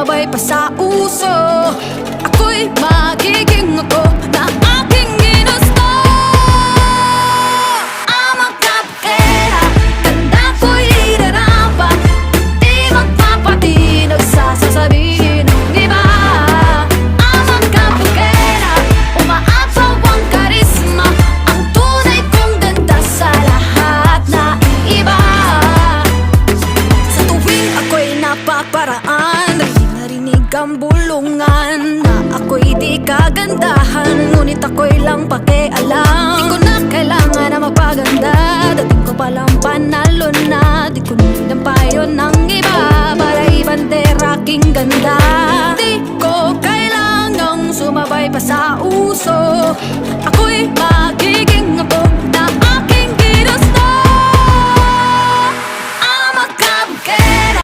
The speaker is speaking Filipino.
sumabay pa sa uso. Ako'y magiging ako na aking ginusto. Amang kapkera, tanda ko'y idarapa. Di magpapatinag sa sasabihin ng iba. Amang kapkera, umaapaw ang karisma. Ang tunay kong ganda sa lahat na iba. Sa tuwing ako'y napaparaan, narinig ang bulungan na ako'y di kagandahan, ngunit ako'y lang pakialam. Di ko na kailangan na magpaganda, dating ko palang panalo na. Di ko need ang payo ng iba para ibandera aking ganda. Di ko kailangang sumabay pa sa uso.